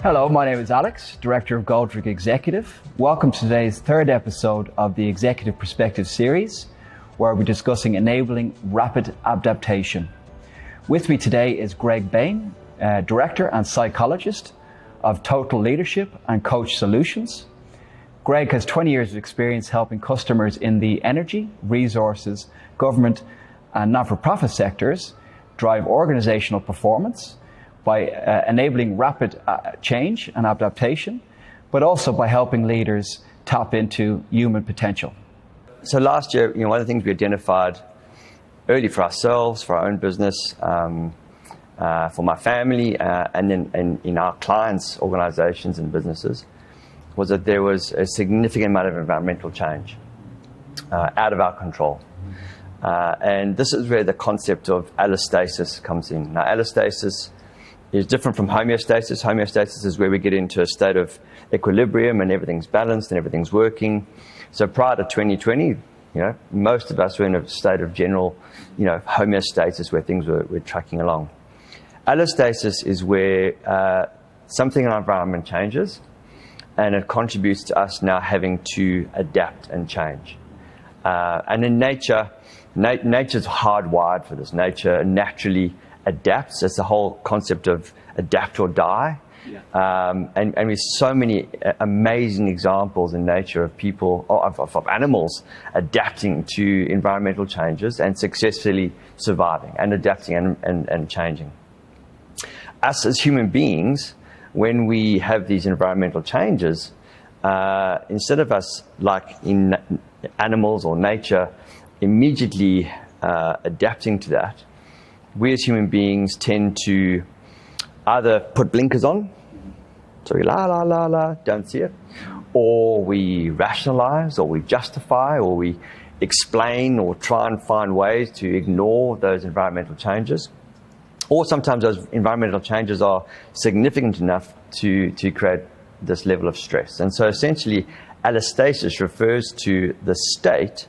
Hello, my name is Alex, Director of Goldrick Executive. Welcome to today's third episode of the Executive Perspective series, where we're discussing enabling rapid adaptation. With me today is Greg Bayne, Director and Psychologist of Total Leadership and Coach Solutions. Greg has 20 years of experience helping customers in the energy, resources, government and not-for-profit sectors drive organizational performance by enabling rapid change and adaptation, but also by helping leaders tap into human potential. So last year, one of the things we identified early for ourselves, for our own business, for my family, and in our clients' organizations and businesses, was that there was a significant amount of environmental change out of our control. And this is where the concept of allostasis comes in. Now, allostasis is different from homeostasis. Homeostasis is where we get into a state of equilibrium and everything's balanced and everything's working. So prior to 2020, most of us were in a state of general, homeostasis where things were tracking along. Allostasis is where something in our environment changes and it contributes to us now having to adapt and change. And in nature, nature's hardwired for this. Nature naturally adapts. That's the whole concept of adapt or die. Yeah. And with so many amazing examples in nature of people, of animals adapting to environmental changes and successfully surviving and adapting and changing. Us as human beings, when we have these environmental changes, instead of us, like in animals or nature, immediately adapting to that, we as human beings tend to either put blinkers on, so we don't see it, or we rationalize, or we justify, or we explain, or try and find ways to ignore those environmental changes. Or sometimes those environmental changes are significant enough to create this level of stress. And so essentially, allostasis refers to the state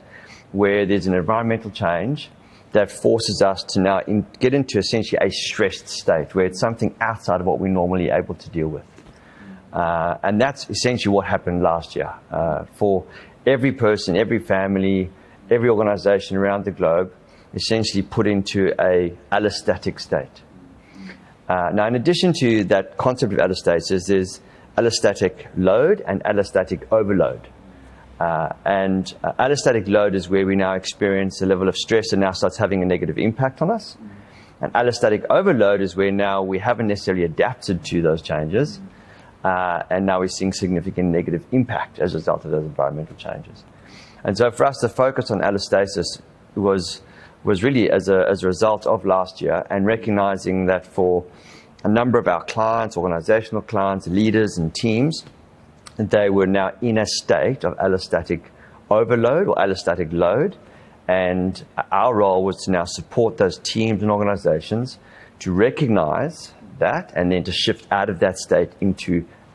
where there's an environmental change that forces us to now get into essentially a stressed state, where it's something outside of what we're normally able to deal with. And that's essentially what happened last year. For every person, every family, every organization around the globe, essentially put into a allostatic state. Now, in addition to that concept of allostasis, there's allostatic load and allostatic overload. And allostatic load is where we now experience a level of stress and now starts having a negative impact on us. And allostatic overload is where now we haven't necessarily adapted to those changes, and now we're seeing significant negative impact as a result of those environmental changes. And so for us, the focus on allostasis was really as a result of last year, and recognizing that for a number of our clients, organizational clients, leaders and teams, they were now in a state of allostatic overload or allostatic load. And our role was to now support those teams and organizations to recognize that and then to shift out of that state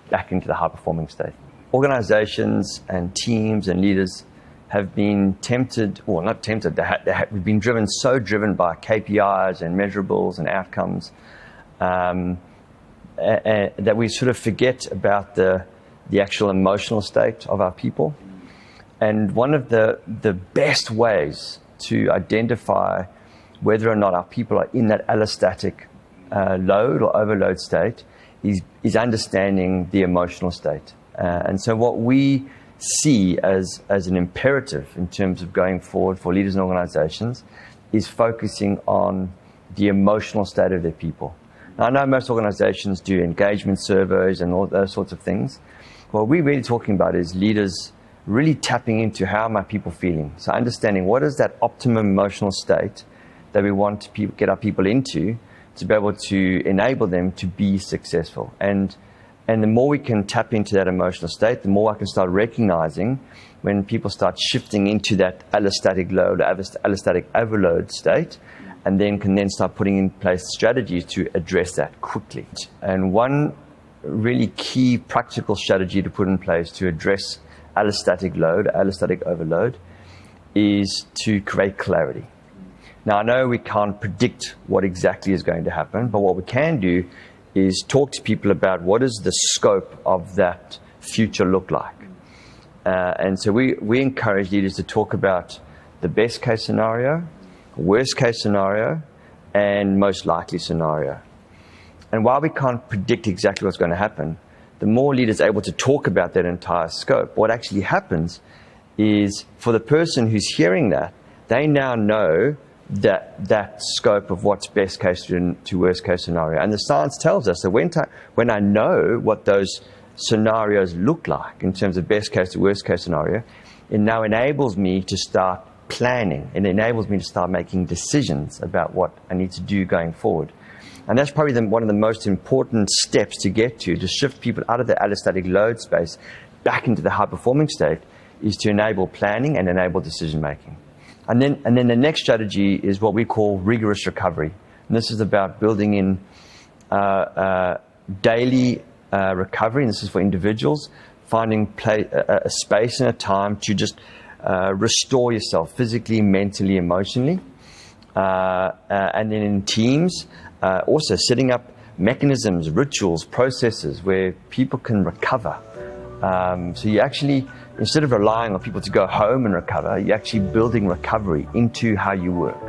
back into the high-performing state. Organizations and teams and leaders have been tempted, or not tempted, we've been driven by KPIs and measurables and outcomes that we sort of forget about the actual emotional state of our people. And one of the best ways to identify whether or not our people are in that allostatic load or overload state is understanding the emotional state. And so what we see as an imperative in terms of going forward for leaders and organizations is focusing on the emotional state of their people. Now, I know most organizations do engagement surveys and all those sorts of things. What we're really talking about is leaders really tapping into how are my people feeling. So understanding what is that optimum emotional state that we want to get our people into to be able to enable them to be successful. And the more we can tap into that emotional state, the more I can start recognizing when people start shifting into that allostatic load, allostatic overload state, and then can then start putting in place strategies to address that quickly. And one really key practical strategy to put in place to address allostatic load, allostatic overload, is to create clarity. Now, I know we can't predict what exactly is going to happen, but what we can do is talk to people about what does the scope of that future look like. And so we encourage leaders to talk about the best case scenario, worst case scenario, and most likely scenario. And while we can't predict exactly what's going to happen, the more leaders are able to talk about that entire scope, what actually happens is for the person who's hearing that, they now know that scope of what's best case to worst case scenario. And the science tells us that when I know what those scenarios look like in terms of best case to worst case scenario, it now enables me to start planning. It enables me to start making decisions about what I need to do going forward. And that's probably one of the most important steps to get to shift people out of the allostatic load space back into the high-performing state, is to enable planning and enable decision-making. And then the next strategy is what we call rigorous recovery. And this is about building in daily recovery, and this is for individuals, finding a space and a time to just restore yourself physically, mentally, emotionally. And then in teams, also setting up mechanisms, rituals, processes where people can recover. So you actually, instead of relying on people to go home and recover, you're actually building recovery into how you work.